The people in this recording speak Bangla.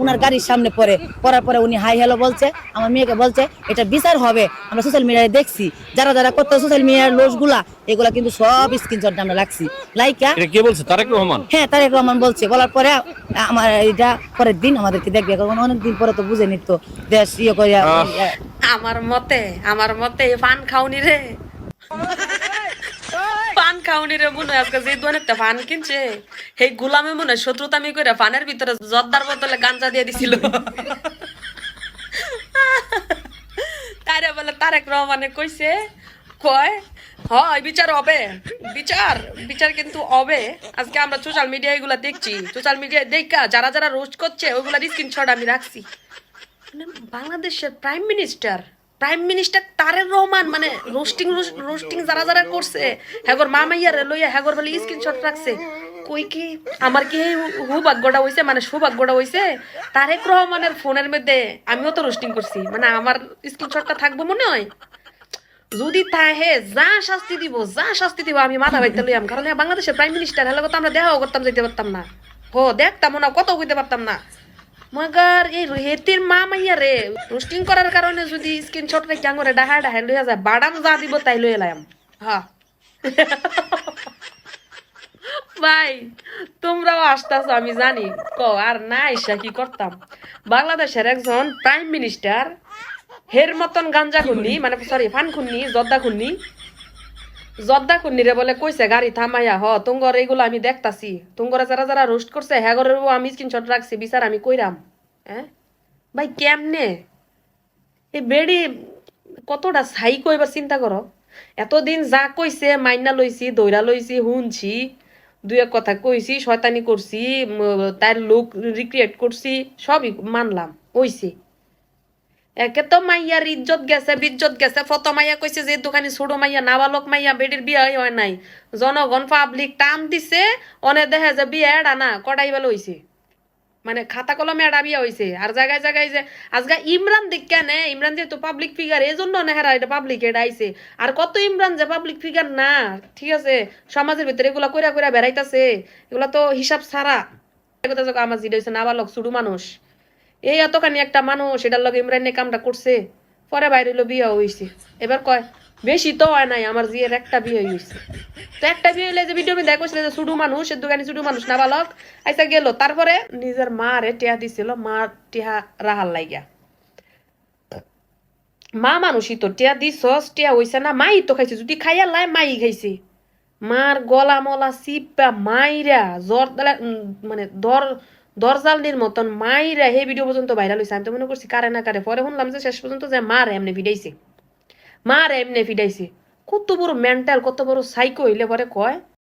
ওনার গাড়ির সামনে পড়ার পরে উনি হাই হ্যালো বলছে, আমার মেয়েকে বলছে এটা বিচার হবে। আমরা সোশ্যাল মিডিয়ায় দেখছি যারা যারা করতে সোশ্যাল মিডিয়ার লোকগুলা এগুলা কিন্তু সব স্ক্রিনশট আমরা রাখছি লাইকা। এটা কে বলছে? তারেক রহমান? হ্যাঁ, তারেক রহমান বলছে। বলার পরে আমার এটা পরের দিন আমাদেরকে দেখবে, কারণ অনেকদিন পরে তো বুঝে নিত দেশ ইয়ে করে। আমার মতে পান খাওনি রে, পান খাওনি রে মনে হয় আজকে যে দোকানে একটা পান কিনছে সেই গুলামে মনে হয় শত্রুতামি করে পানের ভিতরে জর্দার বোতলে গাঞ্জা দিয়ে দিছিল। তারে বলে তারেক রহমানে কইছে, কয় হয় বিচার হবে, বিচার বিচার কিন্তু হবে। আজকে আমরা সোশ্যাল মিডিয়া এগুলা দেখছি, সোশ্যাল মিডিয়ায় দেখা যারা যারা রোস্ট করছে ওইগুলা স্ক্রিনশট আমি রাখছি। মানে বাংলাদেশের প্রাইম মিনিস্টার তারেক রহমান মানে রোস্টিং যারা যারা করছে হ্যাগর মামাইয়ারে লইয়া হ্যাগর বলে স্ক্রিনশট রাখছে। কই কি আমার কি সৌভাগ্যটা হইছে, মানে সৌভাগ্যটা হইছে তারেক রহমানের ফোনের মধ্যে আমিও তো রোস্টিং করছি, মানে আমার স্ক্রিনশটটা থাকবো মনে হয়। যদি তাহে যা শাস্তি দিব আমি মাথা বাইতে লইয়াম, কারণ বাংলাদেশের প্রাইম মিনিস্টার হলে তো আমরা দেখাও করতাম, যেতে পারতাম না, দেখতাম না, কত হইতে পারতাম না। মগার এই হেতির মা মাইয়া রে রোস্টিং করার কারণে যদি স্ক্রিনশট রে ক্যাঙ্গরে ডাহায় লইয়া যায়, বাদাম যা দিব তাই লইয়া লাম। হ্যাঁ ভাই তোমরাও আসতেছো আমি জানি, আর না আইসা কি করতাম। বাংলাদেশের একজন প্রাইম মিনিস্টার হের মতন গাঞ্জা খুন্নি, মানে সরি ফান খুন্নি, জর্দা খুন্নি রে বলে কইছে গাড়ি থামাইয়া তুঙ্গর এইগুলো আমি দেখতাছি, তুঙ্গরে যারা যারা রোস্ট করছে হ্যাঁ আমি স্ক্রিনশট রাখছি, বিচার আমি কইরাম। হ্যাঁ ভাই কেমনে এই বেড়ি কতটা সাইকো, এবার চিন্তা করো। এতদিন যা কইছে মাইনা লইছি, দৈরা লইছি, শুনছি, দুই এক কথা কইছি, শয়তানি করছি, তার লোক রিক্রিয়েট করছি, সবই মানলাম ওইছে। একে তো মাইয়ার ইজ্জত গেছে, বিজ্জত গেছে। প্রথম মাইয়া কইছে যে দোকানি ছোট মাইয়া, নাবালক মাইয়া, বেডির বিয়ে হয় নাই, জনগণ পাবলিক টান দিছে, অনে দেখে যে বিয়ে এড়া না কটাই বেলা হইছে, মানে খাতা কলমে এড়া বিয়ে হইছে। আর জায়গায় জায়গায় যে আজকে ইমরান দেখা নে, ইমরান যেহেতু পাবলিক ফিগার এই জন্য নেহারা এটা পাবলিক এটা আইছে। আর কত ইমরান যে পাবলিক ফিগার না, ঠিক আছে, সমাজের ভিতরে এগুলা কইরা কইরা বেড়াইতাছে, এগুলা তো হিসাব ছাড়া। আমার যেটা হইছে নাবালক ছোট মানুষ, এই এতখানি একটা মানুষ এটার লগে ইমরান কামটা করছে, পরে বাইরে হইলো বিয়ে হইছে। এবার কয় বেশি তো হয় নাই, আমার জিয়ের একটা বিয়ে হইছে। তো একটা বিয়ে হইলে যে ভিডিও আমি দেখছিল যে ছোট মানুষ, এর দোকানি ছোট মানুষ নাবালক আইসা গেল, তারপরে নিজের মারে টেহা দিছিল, মা টেহা রাহাল লাইগা। মা মানুষই তো টেহা দিছস, টেহা হইছে না, মাই তো খাইছে, যদি খাইয়া লাই মাই খাইছে। মার গলা মলা চিপা মাইরা জ্বর মানে দরজালনির মতন মাইরা হে ভিডিও পর্যন্ত ভাইরাল হয়েছে। আমি তো মনে করছি কারে না কারে, পরে শুনলাম যে শেষ পর্যন্ত যে মার এমনি ফিডাইছে, কত বড় মেন্টাল, কত বড় সাইকো হইলে পরে কয়